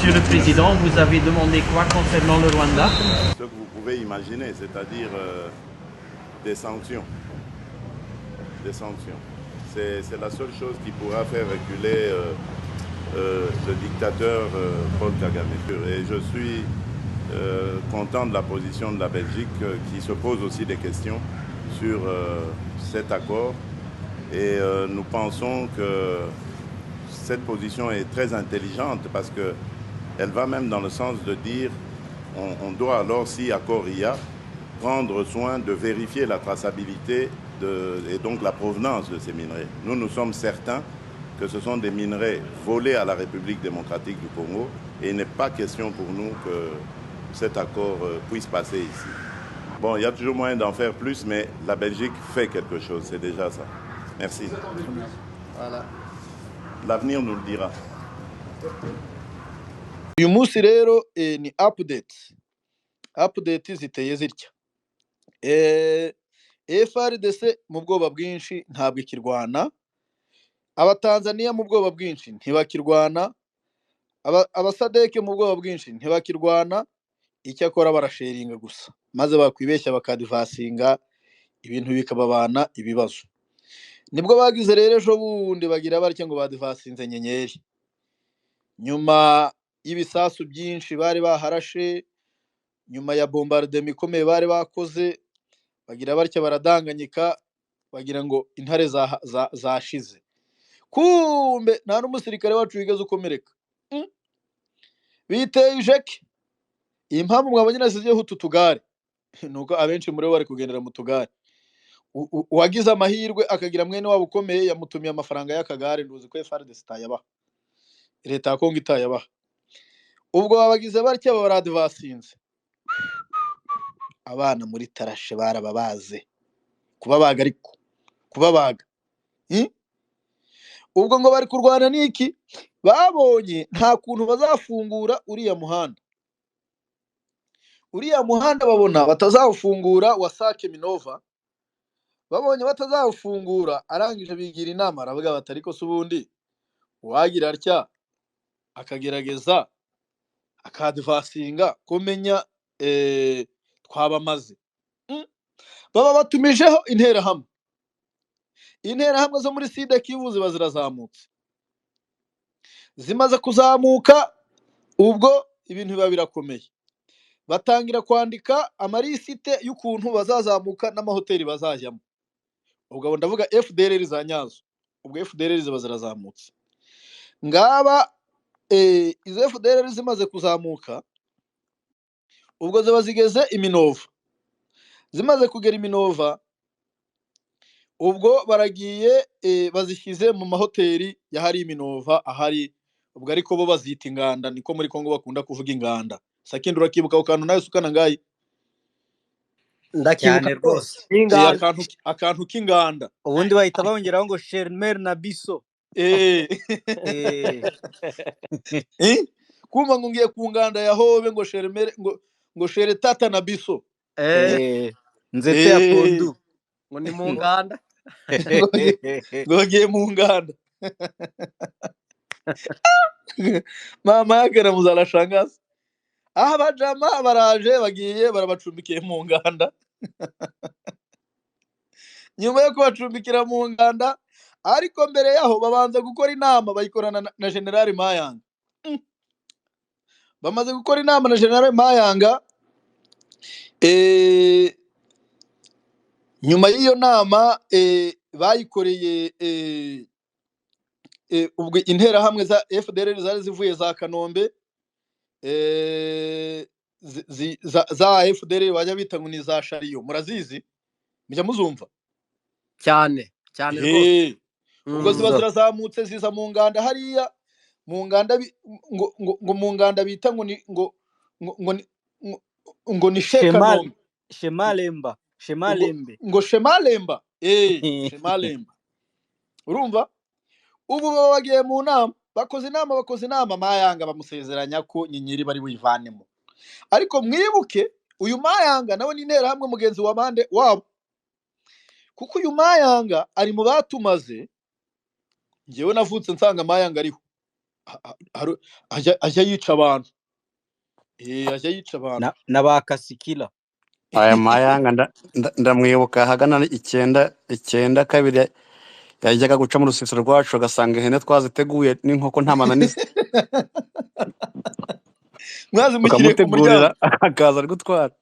Monsieur le Président, vous avez demandé quoi concernant le Rwanda? Ce que vous pouvez imaginer, c'est-à-dire des sanctions. Des sanctions. C'est la seule chose qui pourra faire reculer le dictateur Paul Kagame. Et je suis content de la position de la Belgique qui se pose aussi des questions sur cet accord. Et nous pensons que cette position est très intelligente parce qu'elle va même dans le sens de dire on doit alors, si accord il y a, prendre soin de vérifier la traçabilité et donc la provenance de ces minerais. Nous sommes certains que ce sont des minerais volés à la République démocratique du Congo et il n'est pas question pour nous que cet accord puisse passer ici. Bon, il y a toujours moyen d'en faire plus, mais la Belgique fait quelque chose, c'est déjà ça. Merci. Voilà. L'avenir nous le dira. Uyu munsi rero ni update ziteye zitya. FARDC mu bwoba bwinshi ntabwo ikirwana, abatanzania mu bwoba bwinshi ntibakirwana, abasadeke mu bwoba bwinshi ntibakirwana, icyakora barasheringa gusa maze bakwibeshya bakadivasinga ibintu bikababana ibibazo. Nibwo bagize rero ejo bundi bagira batya ngo badivasinze nyenyeri, nyuma y'ibisasu byinshi bari baharashe, nyuma ya bombardement ikomeye bari bakoze, bagira batya baradanganyika bagira ngo intare zashize. Kumbe nta n'umusirikare wacu wigeze ukomereka. Biteye ijeke. Impamvu mwabonye nasizeho utu tugare nuko abenshi muri bo bari kugendera mu tugare. Uwagize amahirwe akagira mwene wabo ukomeye yamutumiye amafaranga y'akagare, nduzi ko FARDC itayabaha, leta ya Kongo itayabaha. Ubwo babagize batya baradivasinze. Abana muri tarashe barababaze kubabaga, ariko kubabaga ubwo ngo bari kurwana n'iki, babonye nta kuntu bazafungura uriya muhanda. Uriya muhanda babona batazawufungura wa Sake Minova, babonye batazawufungura, arangije bigira inama aravuga bati ariko se ubundi uwagira atya akagerageza akadivasinga kumenya twabamaze. Baba batumijeho interahamwe zo muri Sud Kivu ziba zirazamutse. Zimaze kuzamuka ubwo ibintu biba birakomeye, batangira kwandika amarisite y'ukuntu bazazamuka n'amahoteli bazajyamo. Ubwo ndavuga FDLR za nyazo, ubwo FDLR ziba zirazamutse. Ngaba izo FDLR zimaze kuzamuka, ubwo ziba zigeze Iminova. Zimaze kugera Iminova, ubwo baragiye bazishyize mu mahoteli yahari Iminova ahari, ubwo ariko bo bazita inganda, niko muri Kongo bakunda kuvuga inganda. Sakindi urakibuka ukantu nayo sukana ngayi? Ndakibuka rwose. Akantu k'inganda. Ubundi bahita bongeraho ngo Shermer na Biso. Kumva ngo ngiye ku nganda ya Hobe ngo Shermer ngo Shere Tata na Biso. Nzete ya Pondu ngo ni mu nganda. Ngo ngiye mu nganda. Mama yake na muzala shangazi. Abajama baraje bagiye barabacumbikiye mu nganda. Nyuma yo kubacumbikira mu nganda, ariko mbere yaho babanza gukora inama bayikorana na General Mayanga. Bamaze gukora inama na General Mayanga, nyuma y'iyo nama bayikoreye ubwo interahamwe za FDLR zari zivuye za Kanombe, za FDLR bajya bita ngo ni za Shariyo, murazizi mujya muzumva cyane rwose. Ubwo ziba zirazamutse ziza mu nganda hariya, mu nganda ngo mu nganda bita ngo ni ngo ni Shemalembe ngo Shemalemba. Shemalemba, urumva? Ubu bagiye mu nama, bakoze inama Mayanga bamusezeranya ko nyenyeri bari buyivanemo. Ariko mwibuke uyu Mayanga nawe ni interahamwe mugenzi wa bande wabo, kuko uyu Mayanga ari mu batumaze. Ngewe navutse nsanga Mayanga ariho, ajya yica abantu. Ajya yica abantu. na ba Kasikila. aya Mayanga ndamwibuka hagana 9 yajyaga guca mu rusisiro rwacu agasanga ihene twaziteguye n'inkoko nta mananiza Mwazimukiriye ku muryango akaza ari gutwara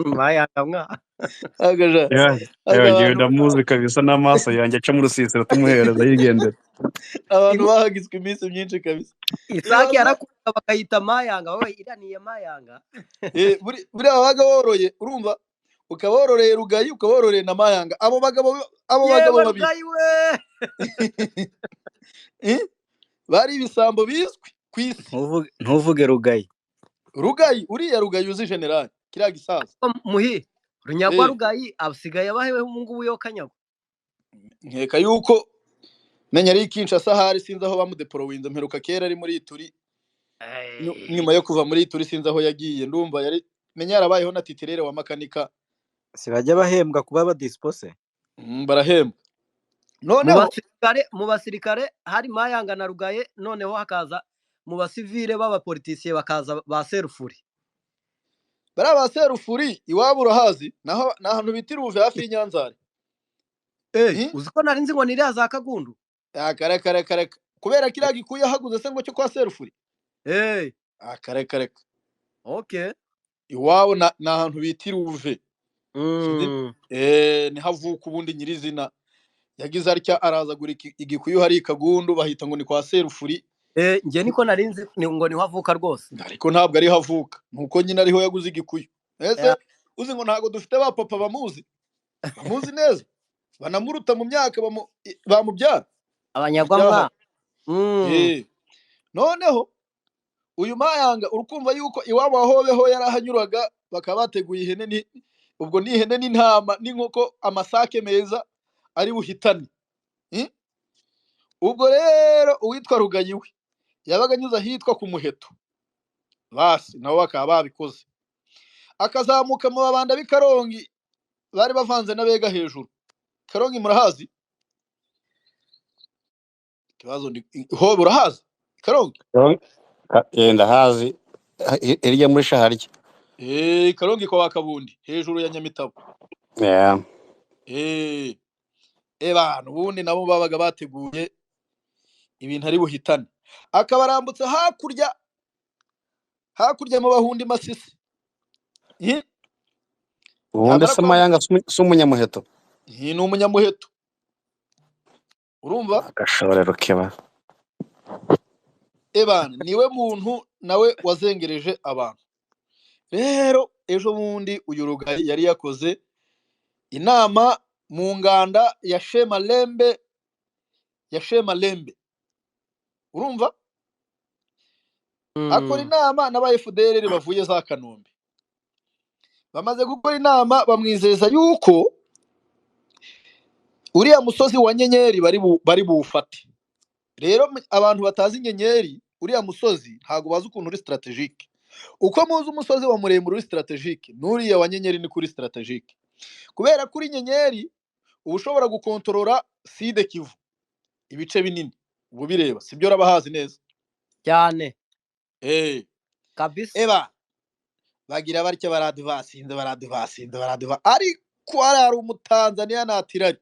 Mayanga mwa ngewe ndamuzi kabisa n'amaso yanjye aca mu rusisiro tumuhereza yigendera. Abantu bahagizwe iminsi myinshi kabisa. Isaki yarakunda bakayita Mayanga, wowe iraniye Mayanga. Buriya wabaga woroye, urumva, ukaba wororeye Rugayi, ukaba wororeye na Mayanga. Abo bagabo babiri bari ibisambo bizwi ku isi. Ntuvuge Rugayi. Uriya Rugayi uzi generali kiriya gisaza Muhi Runyagwa Rugayi abasigaye abahewe mu ngubu yo Kanyagwa. Nkeka yuko menya ari Kinshasa hari sinzi aho bamudeporowinze mperuka kera ari muri Ituri. Nyuma yo kuva muri Ituri sinzi aho yagiye, ndumva yari menya yarabayeho na titirere wa makanika. Sibajya bahembwa kuba badispose. Barahembwa. Noneho mu basirikare hari Mayanga na Rugaye, noneho hakaza mu basivile b'abapolitisiye bakaza ba Serufuri. Bara ba Serufuri iwabo urahazi, naho nahantu bitiruve hafi y'Inyanzare. Uziko nari nzi ngo niriya za Kagundu. Kare kubera kiriya gikuye haguze se ngo cyo kwa Serufuri. Kare. Okay. Iwabo nahantu bitiruve. Ni havuka ubundi nyirizina. Yagize atya arazagura igikuyu hari Kagundu bahita ngo ni kwa Serufuri. Nge niko narinzi ngo ni havuka rwose. Ariko ntabwo ari havuka, nuko nyine ariho yaguze igikuyu. Ese uzi ngo ntago dufite ba papa bamuzi neza, banamuruta mu myaka bamubyara Abanyagwa. Noneho uyu Mayanga urukumva yuko iwabo ahobeho yarahanyuraga bakaba bateguye ihene ubwo ni ihene n'intama n'inkoko amasake meza ari buhitane. Ubwo rero uwitwa Rugayi we yabaga anyuze ahitwa ku Muheto, basi nabo bakaba babikoze, akazamuka mu babanda b'Ikarongi bari bavanze n'abega hejuru. Karongi murahazi? Kibazo ho burahazi Karongi? Ndahazi irya muri Shaharya. Karongi kwa Kabundi hejuru ya Nyamitabo. Abantu ubundi nabo babaga bateguye ibintu ari buhitane. Akabarambutse hakurya mu Bahundi Masisi. Ubundi se Mayanga si umunyamuheto? Ni umunyamuheto, urumva agashorero keba. Niwe muntu nawe wazengereje abantu. Rero ejo bundi uyu Rugayi yari yakoze inama mu nganda ya Shemalembe, urumva, akora inama n'aba FDLR bavuye za Kanombe. Bamaze gukora inama bamwizeza yuko uriya musozi wa Nyenyeri bari buwufate. Rero abantu batazi Nyenyeri, uriya musozi ntago bazi ukuntu uri strategique. Uko muzi umusozi wa Muremure uri strategique, n'uriya wa Nyenyeri ni kuri strategique. Kubera kuri Nyenyeri ubushobora gukontorora Side Kivu, ibice binini ubu bireba, sibyo rabahazi neza cyane. Kabisa. Bagira barike baradvasinze ariko ari umutanzania natirari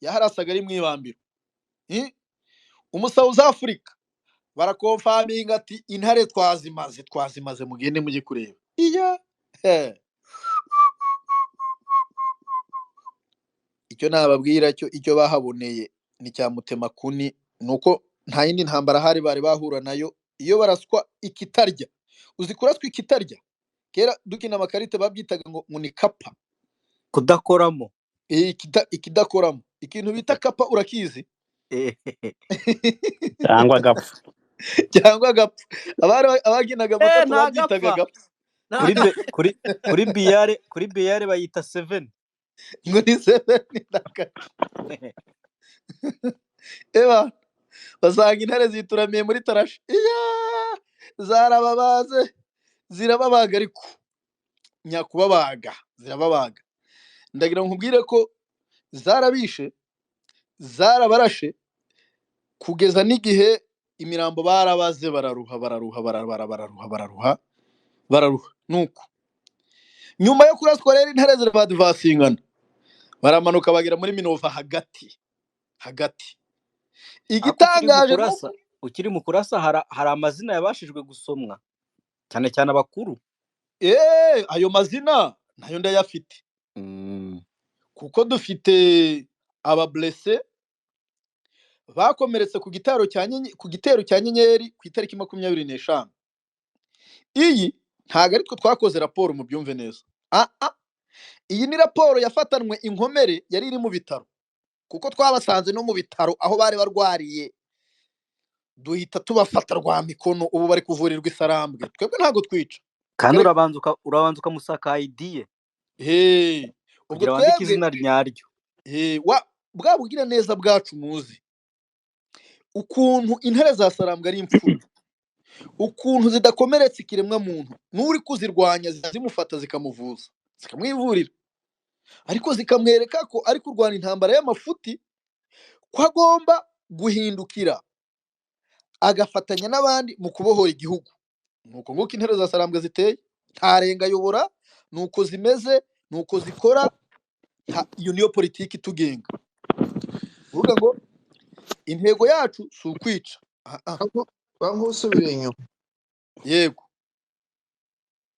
yaharasaga ari mwibambiro. South Africa barakonfaminga ati intare twazimaze mugende mujye kureba. Icyo nababwira icyo bahaboneye ni cya mutema kuni, nuko nta yindi ntambara hari bari bahura nayo. Iyo baraswa ikitarya, uzi kuraswa ikitarya, kera dukina amakarita babyitaga ngo ni kapa, kudakoramo. Ikidakoramo, ikintu bita kapa urakizi? Cyangwa gapfa. Abaginaga amatatu babyitaga gapfa. Kuri biyare bayita 7. Ngo ni 7 basanga intare zituramiye muri tarashi. Zarababaze zirababaga, ariko nyakubabaga zirababaga. Ndagira nkubwire ko zarabishe, zarabarashe, kugeza n'igihe imirambo barabaze bararuha nuko nyuma yo kuraswa rero intare zirabadivasingana baramanuka bagera muri Minova hagati ariko igitangaje nuko ukiri mu kurasa hari amazina yabashijwe gusomwa cyane cyane abakuru. ayo mazina nayo ndayafite kuko dufite abablesse bakomeretse ku gitero cya Nyenyeri ku itariki 25. Iyi ntago ari twe twakoze raporo mu byumve neza. Iyi ni raporo yafatanwe inkomere yari iri mu bitaro kuko twabasanze no mu bitaro aho bari barwariye duhita tubafata rwa mikono ubu bari kuvurirwa Isarambwe. Twebwe ntago twica kandi urabanza ukamusaka ID ye ubwo kugira wandike izina ryaryo. bwa bugira neza bwacu muzi ukuntu intare za Sarambwe ari imfura, ukuntu zidakomeretsa ikiremwa muntu, n'uri kuzirwanya zimufata zikamuvuza zikamwivurira, ariko zikamwereka ko ari kurwana intambara y'amafuti, ko agomba guhindukira agafatanya n'abandi mu kubohora igihugu. Nuko nguko intare za Sarambwe ziteye, ntarenga yobora, nuko zimeze, nuko zikora. Iyo niyo politiki tugenga. Uvuga ngo intego yacu si ukwica. Usubire inyuma. Yego.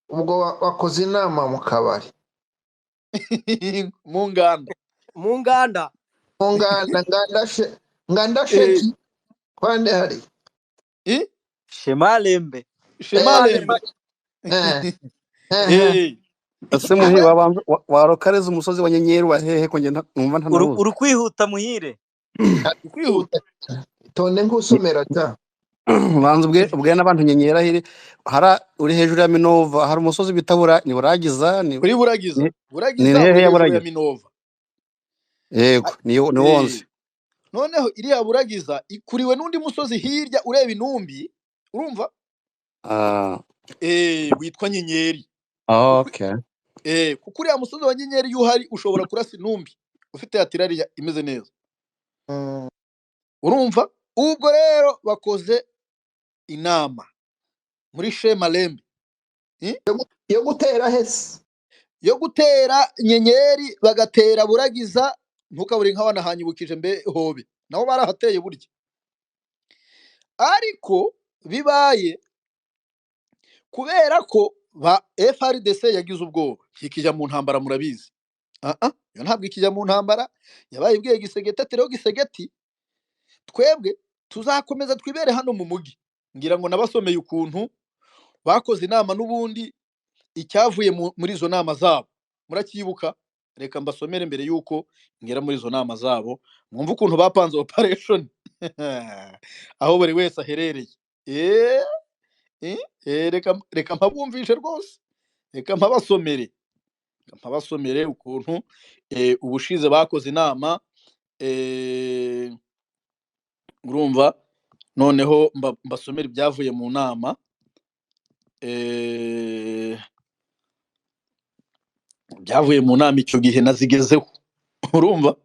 Ubwo wakoze inama mu kabari. mu nganda ngandashe kwande hari Shemalembe. ese muhi warokareza umusozi wa Nyenyeri wa hehe ko ngenda numva ntanuzi uri kwihuta muhire kwihuta tonde nk'usomera ta banze ubwe n'abantu Nyenyeri ahiri uri hejuru ya Minova hari umusozi bitabura ni Buragiza ni kuri Buragiza ni hehe ya Buragiza Minova. Yego ni wonse noneho iriya Buragiza ikuriwe n'undi musozi hirya ureba intumbi urumva witwa Nyenyeri. Okay. Kuko uriya musozi wa Nyenyeri yuhari ushobora kurasa intumbi ufite atirari imeze neza. Urumva ubwo rero bakoze inama muri Shemalembe yo gutera hese yo gutera Nyenyeri bagatera Buragiza ntukabure nk'abana hanyibukije mbe hobe naho barahateye burya, ariko bibaye kubera ko ba FRDC yagize ubwoba ikijya mu ntambara murabizi. Yo ntabwo ikijya mu ntambara yabaye ibwiye Gisegeti rero Gisegeti twebwe tuzakomeza twibere hano mu mugi. Ngira ngo nabasomeye ukuntu bakoze inama n'ubundi icyavuye muri izo nama zabo murakibuka. Reka mbasomere mbere yuko ngera muri izo nama zabo mwumva ukuntu bapanze operation aho buri wese aherereye. Reka mpabumvishe rwose, reka mpabasomere ukuntu ubushize bakoze inama. Urumva noneho mbasomera ibyavuye mu nama. Byavuye mu nama icyo gihe nazigezeho. Urumva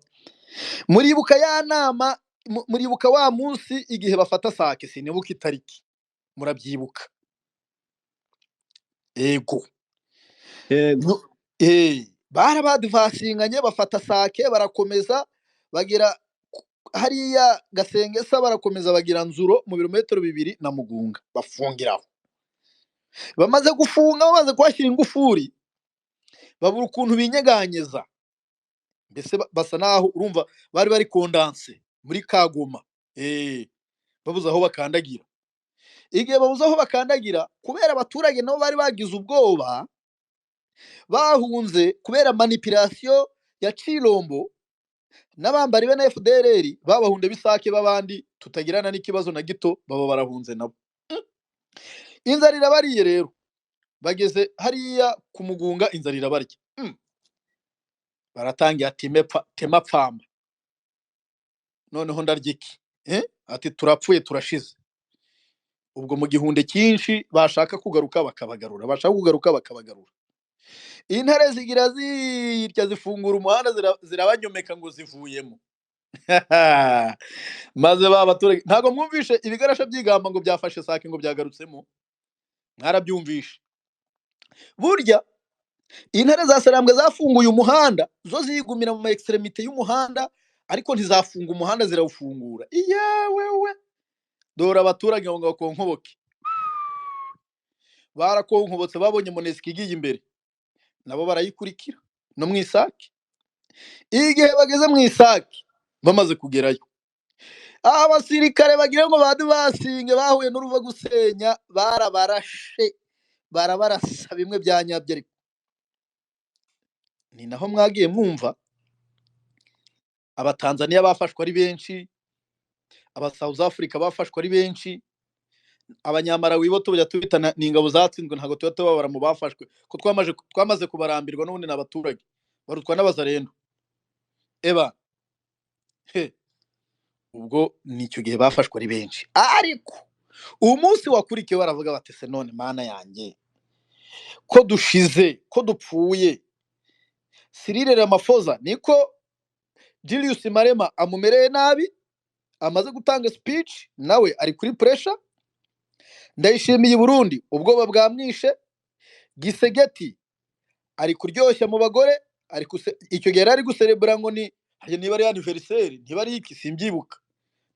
muribuka ya nama, muribuka wa munsi igihe bafata Sake, sinibuka itariki, murabyibuka? Yego. Barabadivasinganye bafata Sake barakomeza bagira hariya Gasengesa, barakomeza bagira Nzuro mu birometero 2 na Mugunga bafungiraho. Bamaze gufunga, bamaze kwashyira ingufuri, babura ukuntu binyeganyeza, mbese basa naho urumva bari kondanse muri Kagoma. Babuze aho bakandagira. Igihe babuze aho bakandagira kubera abaturage nabo bari bagize ubwoba, bahunze kubera manipulation ya Chilombo n'abambari be na FDLR babahunde bisake babandi tutagirana n'ikibazo na gito, baba barahunze nabo. Inzara irabariye rero, bageze hariya ku Mugunga inzara irabarya. Baratangiye ati tema pfamba, noneho ndaryiki ati turapfuye turashize. Ubwo mu gihunde cyinshi bashaka kugaruka bakabagarura. Intare zigira zirya zifungura umuhanda zirabanyomeka ngo zivuyemo. maze ba baturage ntabwo mwumvishe ibigarasha by'igamba ngo byafashe sake ngo byagarutsemo, mwarabyumvishe. Burya intare za Sarambwe zafunguye umuhanda, zo zigumira mu ma extremité y'umuhanda, ariko ntizafunga umuhanda, zirawufungura. Iyewewe, dore abaturage ngo bakonkoboke, barakonkobotse, babonye Monusco igiye imbere, nabo barayikurikira no mu Isake. Igihe bageze mu Isake, bamaze kugerayo, abasirikare bagira ngo badu basinge bahuye n'uruva gusenya, barabarashe, barabarasa bimwe bya nyabyo. Ariko ni naho mwagiye mwumva abatanzania bafashwe ari benshi, aba South Africa bafashwe ari benshi, abanyamarawi bo tujya tubitana n'ingabo zatsinzwe, ntago tuba tubabara mu bafashwe, ko twamaze kubarambirwa, n'ubundi n'abaturage barutwa n'abazarendo. Eba ubwo nicyo gihe bafashwe ari benshi, ariko umunsi wakurikiye baravuga bati se none mana yanjye, ko dushize, ko dupfuye, Cyril Ramaphosa niko Julius Malema amumereye nabi, amaze gutanga speech, nawe ari kuri pressure. Ndayishimiye Burundi ubwoba bwamwishe, Gisegeti ari kuryoshya mu bagore, ari icyo gihe ari guserebura ngo ni niba ari anniversaire, ntiba ari iki simbyibuka.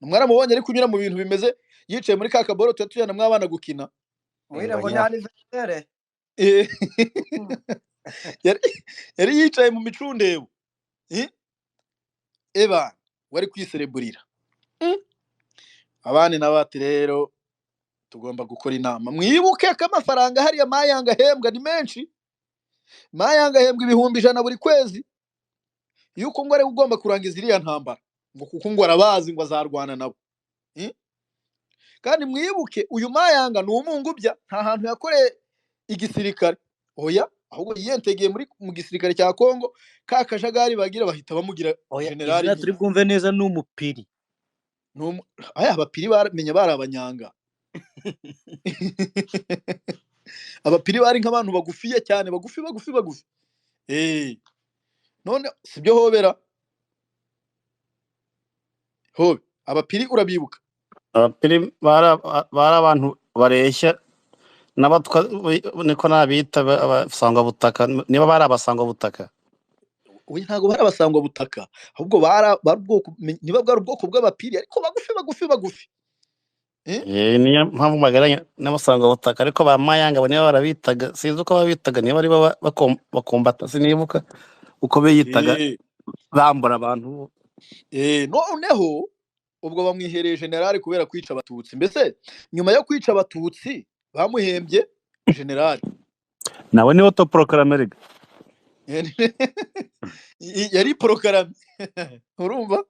Mwaramubonye ari kunyura mu bintu bimeze, yicaye muri ka kaboro tujyana mwabana gukina, mwire ngo ni anniversaire. yari yicaye mu micundebo. Eba wari kwisereburira. Abandi nabati rero tugomba gukora inama, mwibuke ko amafaranga hariya Mayanga ahembwa ni menshi. Mayanga ahembwa 100,000 buri kwezi, yuko ngo ari ugomba kurangiza iriya ntambara, ngo kuko ngo arabazi ngo azarwana nabo. Kandi mwibuke uyu Mayanga ni umungubya, nta hantu yakoreye igisirikare, oya, ahubwo yiyentegeye mu gisirikare cya Kongo, ka kajagari bagira bahita bamugira generali. Oya, turi bwumve neza n'umupiri. Aya abapiri baramenye bari abanyanga. Abapiri bari nk'abantu bagufiye cyane, bagufi. None sibyo hobera. Hobe abapiri urabibuka? Abapiri bara abantu bareshya n'abatwa, niko nabita abasangwa butaka, niba bari abasangwa butaka. Oya, ntago bari abasangwa butaka, ahubwo barubwoko, niba bwari ubwoko bw'abapiri, ariko bagufi. Niyo mpamvu magaranya n'abasangwa butaka, ariko ba Mayanga bo niba barabitaga, sinzi uko babitaga, niba ari bakombata, sinibuka uko biyitaga, bambura abantu. Noneho ubwo bamwihereye generali kubera kwica abatutsi. Mbese nyuma yo kwica abatutsi bamuhembye generali, nawe niwe to proclamerega. yari proclame. Urumva?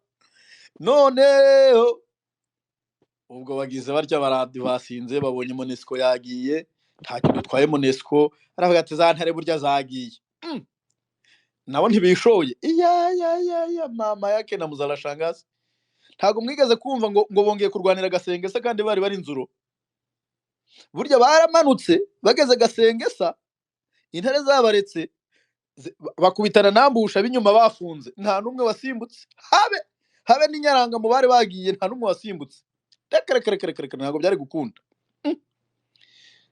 Noneho ubwo bagize barya baradi basinze, babonye Monusco yagiye, nta kintu twaye Monusco, aravuga ati za ntare burya zagiye. Nabo ntibishoye. Ya mama yake na muzala shangazi. Ntago mwigeze kumva ngo bongeye kurwanira Gasengesa kandi bari inzuro. Burya baramanutse bageze Gasengesa, intare zabaretse, bakubitana nambusha binyuma bafunze, nta numwe wasimbutse. Habe n'inyaranga mu bari bagiye, nta numwe wasimbutse. Reka ntago byari gukunda.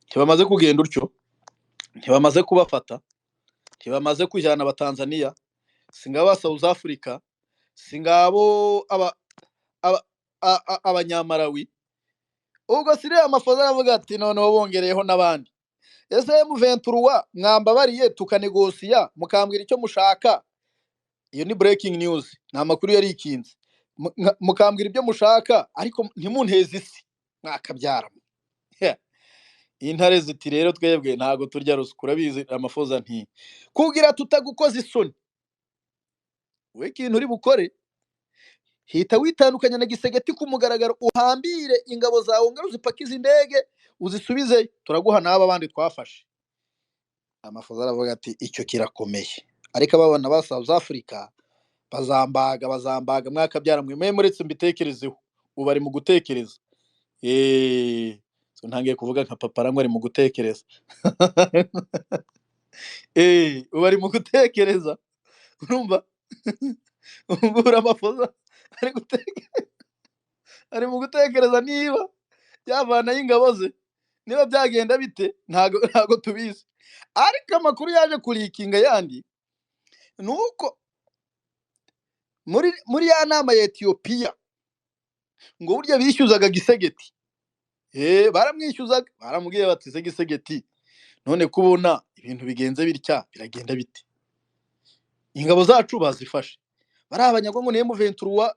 Ntibamaze kugenda utyo, ntibamaze kubafata, ntibamaze kujyana abatanzania, singaba South Africa, singabo abanyamarawi. Ubwo Cyril Ramaphosa aravuga ati none wabongereyeho n'abandi. Ese M23 mwambabariye tukanegosiya, mukambwira icyo mushaka. Iyo ni breaking news, nta makuru yari ikinze. Mukambwira ibyo mushaka, ariko ntimunteze isi, mwakabyara. Intare ziti rero twebwe ntago turya ruswa, urabizi Ramaphosa nti kugira tutagukoza isoni, we kintu uri bukore, hita witandukanya na Gisegeti kumugaragaro, uhambire ingabo zawe ngaro zipakiza indege uzisubize, turaguha n'aba bandi twafashe. Ramaphosa aravuga ati icyo kirakomeye, ariko ababona ba South Africa bazambaga mwakabyara mwe muretse mbitekerezeho, ubari mu gutekereza. Ntangiye kuvuga nka papa arangwa ari mu gutekereza. Ubari mu gutekereza, urumva? Ramaphosa ari ari mu gutekereza niba yavanayo ingabo ze, niba byagenda bite ntago tubizi. Ariko amakuru yaje kurikinga yandi ni uko muri ya nama ya Etiyopiya ngo burya bishyuzaga Gisegeti. Baramwishyuzaga, baramubwiye bati se Gisegeti, none kubona ibintu bigenze bitya biragenda bite? Ingabo zacu bazifashe, bari abanyagongo niyo M23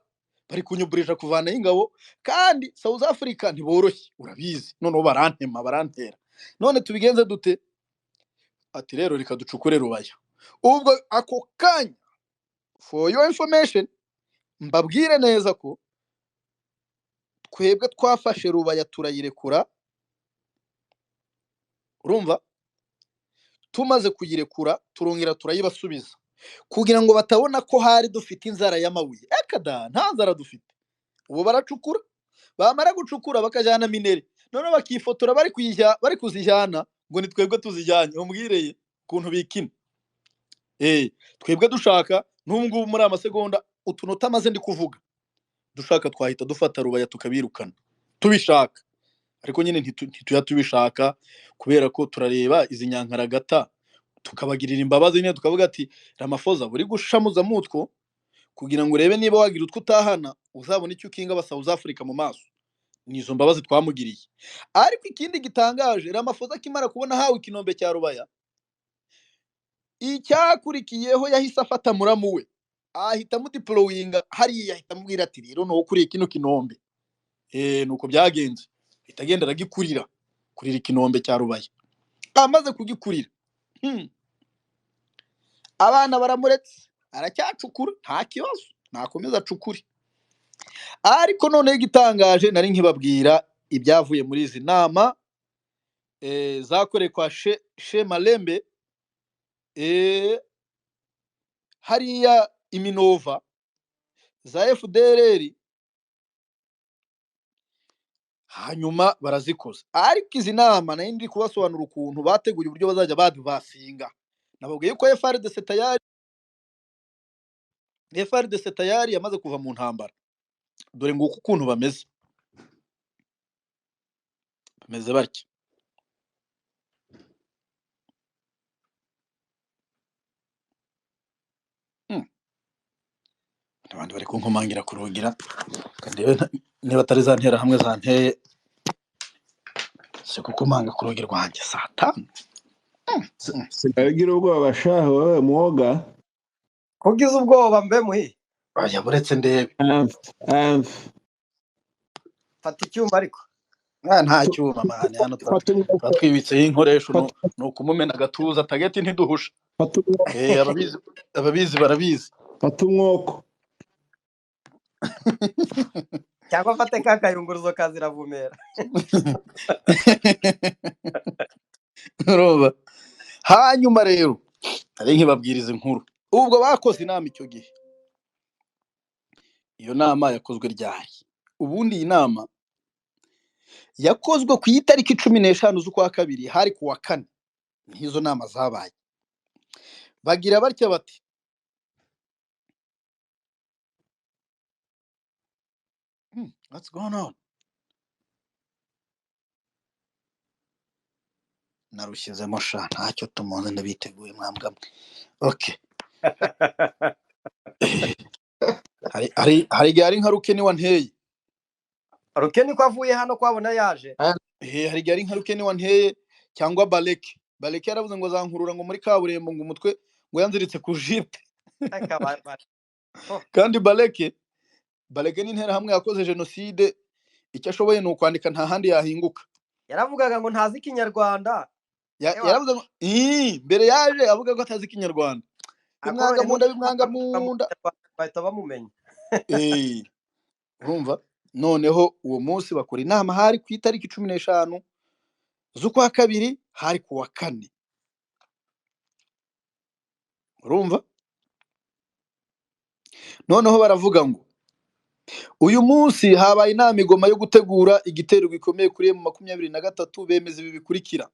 bari kunyuburija kuvanayo ingabo, kandi South Africa ntiboroshye urabizi, noneho barantera, none tubigenze dute? Ati rero reka ducukure Rubaya. Ubwo ako kanya, for your information, mbabwire neza ko twebwe twafashe Rubaya turayirekura. Urumva? Tumaze kuyirekura turongera turayibasubiza kugira ngo batabona ko hari dufite inzara y'amabuye. Ekada, nta nzara dufite. Ubu baracukura, bamara gucukura bakajyana minere, none bakifotora bari kuzijyana ngo ni twebwe tuzijyanye. Umbwireye kuntu bikina. Twebwe dushaka n'ubungubu muri amasegonda utunota maze ndi kuvuga, dushaka twahita dufata Rubaya tukabirukana tubishaka, ariko nyine ntituya tubishaka kubera ko turareba izi nyankaragata tukabagirira imbabazi nyine tukavuga ati Ramaphosa buri gushamuza mutwo kugira ngo urebe niba wagira utwo utahana uzabona icyo ukinga aba South Africa mu maso. Nizo mbabazi twamugiriye. Ariko ikindi gitangaje, Ramaphosa kimara kubona hawe ikinombe cya Rubaya, icyakurikiyeho yahise afata muramu we ahita multiplyinga hariya, ahita mubwira ati rero no kuriye kino kinombe. Nuko byagenze, itagenda aragikurira ikinombe cya Rubaya. Amaze kugikurira, abana baramuretse aracyacukura, nta kibazo, nakomeza acukure. Ariko none igitangaje nari nkibabwira ibyavuye muri izi nama zakoreye kwa Sheikh Malembe hariya Iminova za FDLR, hanyuma barazikoze. Ariko izi nama nari ndi kubasobanura ukuntu bateguye uburyo bazajya basinga. Nababwiye ko FARDC tayari yamaze kuva mu ntambara. Dore nguko ukuntu bameze batya. Abandi bari kunkomangira kurugira, kandi niba atari zantera hamwe zanteye se kukomanga kurugi rwanjye saa 5. Sinagira ubwoba bashaho wowe mwoga. Ugize ubwoba mbe muhi. Oya buretse ndebe. Fata icyuma ariko. Nta cyuma mane, hano twatwibitseho inkoresho no kumumena agatuza tageti ntiduhusha. Ababizi barabizi. Fata umwoko. Cyangwa fate kakayunguruzo kaziravumera. Roba. Hanyuma rero ari nkibabwiriza inkuru. Ubwo bakoze inama icyo gihe. Iyo nama yakozwe ryari? Ubundi iyi nama yakozwe ku itariki 15 z'ukwa kabiri, hari ku wa 4. Nizo nama zabaye. Bagira batya bati what's going on? Narushizemo sha ntacyo tumuze ndabiteguye mwambwa. Okay. hari nka Rukeni wanteye. Rukeni ko avuye hano kwabona yaje. Hari nka Rukeni wanteye cyangwa Baleke. Baleke yaravuze ngo zankurura ngo muri kaburembo ngo umutwe ngo yanziritse ku jipe. Kandi Baleke ni intera hamwe yakoze genocide, icyo ashoboye no kwandika nta handi yahinguka. Yaravugaga ngo ntazi Kinyarwanda. Yaravuze ngo mbere yaje avuga ko atazi Kinyarwanda. Bimwanga munda bahita bamumenya. Urumva? Noneho uwo munsi bakora inama hari ku itariki 15 z'ukwa kabiri, hari ku wa 4. Urumva? Noneho baravuga ngo uyu munsi habaye inama igoma yo gutegura igitero gikomeye kuri M23, bemeza ibi bikurikira.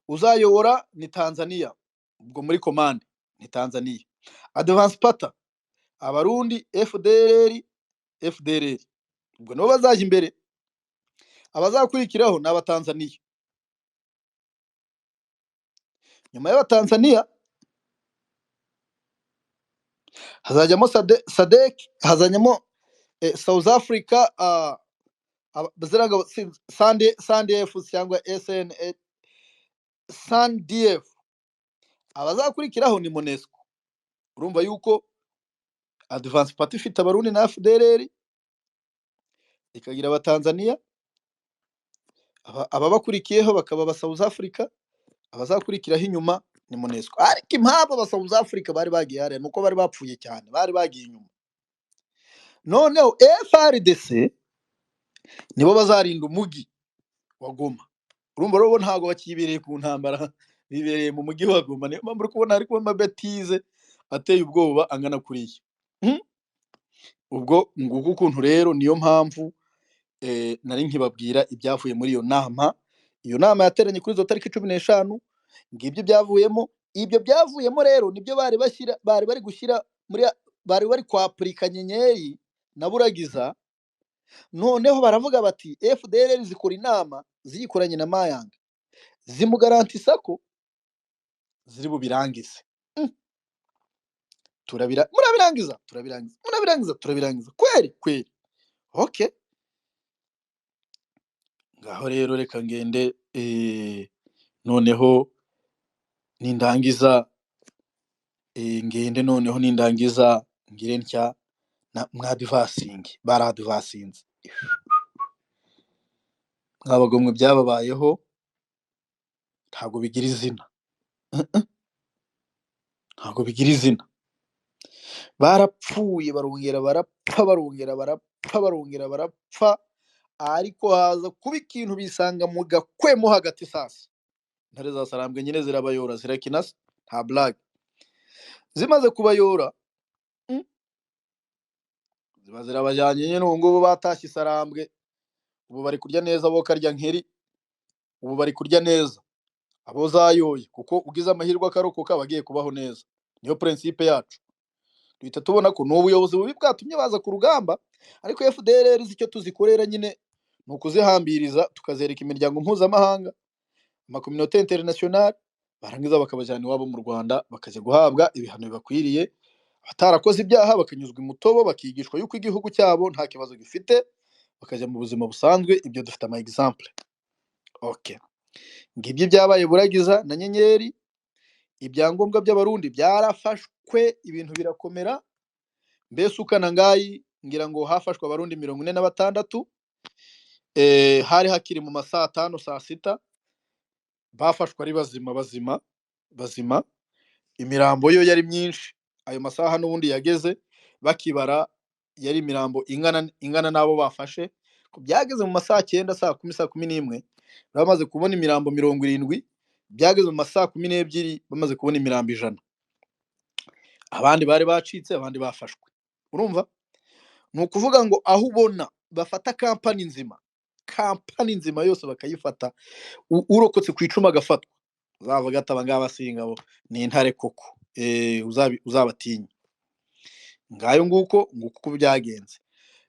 Uzayobora ni Tanzania, ubwo muri commande ni Tanzania. Advance Pata, Abarundi FDLR FDLR ubwo nibo bazajya imbere, abazakurikiraho ni abatanzaniya. Nyuma y'abatanzaniya hazajyamo sadek, hazajyamo South Africa, baziraga SANDF cyangwa SANDF. Abazakurikiraho ni MONUSCO. Urumva yuko Advance Party ifite abarundi na FDLR, ikagira abatanzaniya, ababakurikiyeho bakaba aba South Africa, abazakurikiraho inyuma ni MONUSCO. Ariko impamvu aba South Africa bari bagiye hariya nuko bari bapfuye cyane, bari bagiye inyuma. Noneho FRDC nibo bazarinda umugi wa Goma. Urumva rero ntago bakibereye ku ntambara, bibereye mu mugi wa Goma. Niyo mpamvu uri kubona ariko amabetize ateye ubwoba angana kuriya. Ubwo nguko ukuntu rero, niyo mpamvu nari nkibabwira ibyavuye muri iyo nama. Iyo nama yateranye kuri zo tariki 15, ngibyo byavuyemo. Ibyo byavuyemo rero nibyo bari bari gushyira muri, bari bari kwapurika Nyenyeri na Buragiza. Noneho baravuga bati FDLR zikora inama ziyikoranye na Mayanga, zimugarantisa ko ziri bubirangize. Murabirangiza kweri. Okay, ngaho rero reka ngende noneho nindangiza ngire ntya na mwadvasingi baradvasinze nk'abagomwe byababayeho, ntago bigira izina. Ntago bigira izina. Barapfuye barongera barapfa, ariko haza kuba ikintu bisanga mu gakwemo hagati. Sasa intare za Sarambwe nyine zirabayora, zirakinasa, nta blague. Zimaze kubayora, ziba zirabajyanye nyine. Ubu ngubu batashye Sarambwe, ubu bari kurya neza, bo karya nkeri, ubu bari kurya neza abo zayoye, kuko ugize amahirwe akarokoka bagiye kubaho neza. Niyo principe yacu. Duhita tubona ko n'ubuyobozi bubi bwatumye baza ku rugamba, ariko FDLR icyo tuzikorera nyine ni ukuzihambiriza, tukazereka imiryango mpuzamahanga, amakominote international, barangiza bakabajyana iwabo mu Rwanda, bakajya guhabwa ibihano bibakwiriye. Abatarakoze ibyaha bakanyuzwa imutobo, bakigishwa yuko igihugu cyabo nta kibazo gifite, bakajya mu buzima busanzwe. Ibyo dufite ama example. Okay, ngibyo byabaye Buragiza na Nyenyeri. Ibyangombwa by'abarundi byarafashwe, ibintu birakomera. Mbese ukana ngayi ngira ngo hafashwe abarundi 46, hari hakiri mu masaa 5 saa 6, bafashwe ari bazima. Imirambo yo yari myinshi. Ayo masaha n'ubundi yageze bakibara, yari imirambo ingana nabo bafashe. Byageze mu masaa 9 saa 10 saa 11 bamaze kubona imirambo 70. Byageze mu masaa 12 bamaze kubona imirambo 100. Abandi bari bacitse, abandi bafashwe. Urumva, ni ukuvuga ngo aho ubona bafata kampani nzima yose bakayifata, urokotse ku icuma agafatwa, uzavuga ati aba ngaba singabo ni intare koko, uzabatinya. Ngayo nguko byagenze.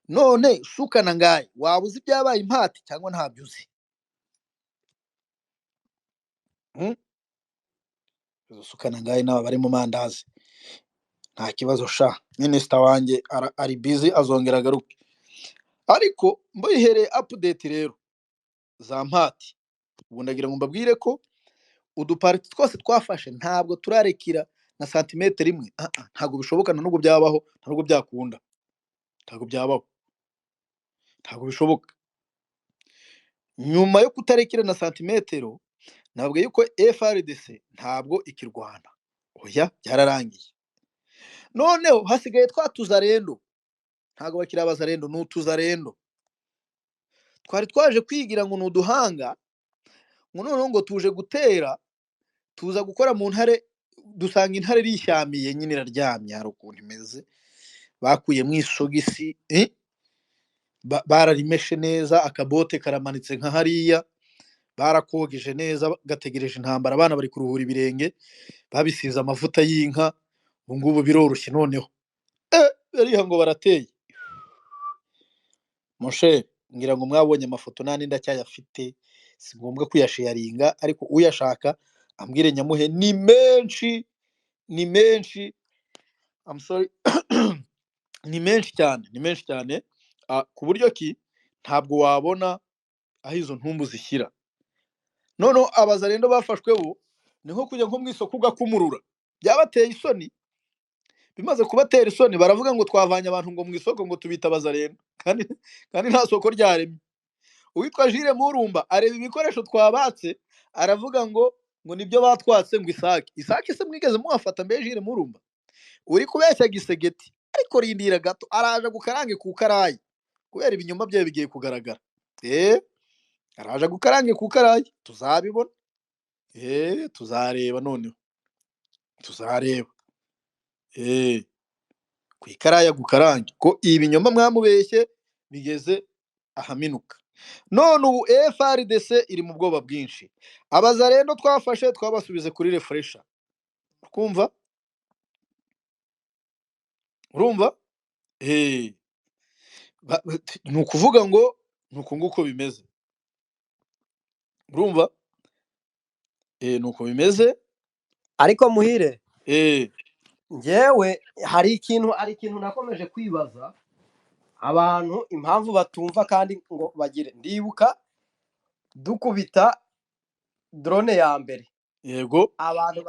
None sukana ngaye, wabuze ibyabaye impati cyangwa ntabyo uzi? Sukana ngaye n'aba bari mu mandazi, nta kibazo sha. Minister wanjye ari busy, azongera agaruke. Ariko mbihereye update rero za mpati. Ubu ndagira ngo mbabwire ko uduparti twose twafashe ntabwo turarekira na santimetero imwe. Ntabwo bishoboka, nubwo byabaho, ntabwo byakunda, ntabwo byabaho, ntabwo bishoboka. Nyuma yo kutarekera na santimetero, ntabwo yuko FRDC ntabwo ikirwana. Oya, byararangiye. Noneho hasigaye twatuzarendo, ntabwo bakirabaza rendo, n'utuzarendo. Twari twaje kwigira ngo nuduhanga, ngo noneho ngo tuje gutera, tuza gukora mu ntare, dusanga intare rishyamiye nyine iraryamye, hari ukuntu imeze. Bakuye mu isogisi, bararimeshe neza, akabote karamanitse nka hariya, barakogeje neza, gategereje intambara. Abana bari kuruhura ibirenge, babisize amavuta y'inka. Ubu ngubu biroroshye noneho. Bariha ngo barateye. Moshe ngira ngo mwabonye amafoto nani ndacyayafite si ngombwa kuyasharinga ariko uyashaka ambwire nyamuhe ni menshi ni menshi I'm sorry ni menshi cyane ku buryo ki ntabwo wabona aho izo ntumbu zishyira noneho abazarendo bafashwe bo ni nko kujya nko mu isoko ugakumurura byabateye isoni bimaze kubatera isoni baravuga ngo twavanye abantu ngo mu isoko ngo tubita abazarendo kandi nta soko ryaremye uwitwa Jire Murumba areba ibikoresho twabatse aravuga ngo nibyo batwatse ngo isake se mwigeze muhafata mbe Jire Murumba uri kubeshya gisegeti ariko rindira gato araje gukarange ku karayi kubera ibinyoma byawe bigiye kugaragara araje gukarange ku karayi tuzabibona tuzareba noneho tuzareba ku ikaraya gukarange ko ibinyoma mwamubeshye bigeze ahaminuka none ubu FRDC iri mu bwoba bwinshi abazarendo twafashe twabasubize kuri refresher kumva urumva ni ukuvuga ngo nuko nguko bimeze urumva nuko bimeze ariko muhire njyewe hari ikintu nakomeje kwibaza abantu impamvu batumva kandi ngo bagire ndibuka dukubita drone ya mbere yego abantu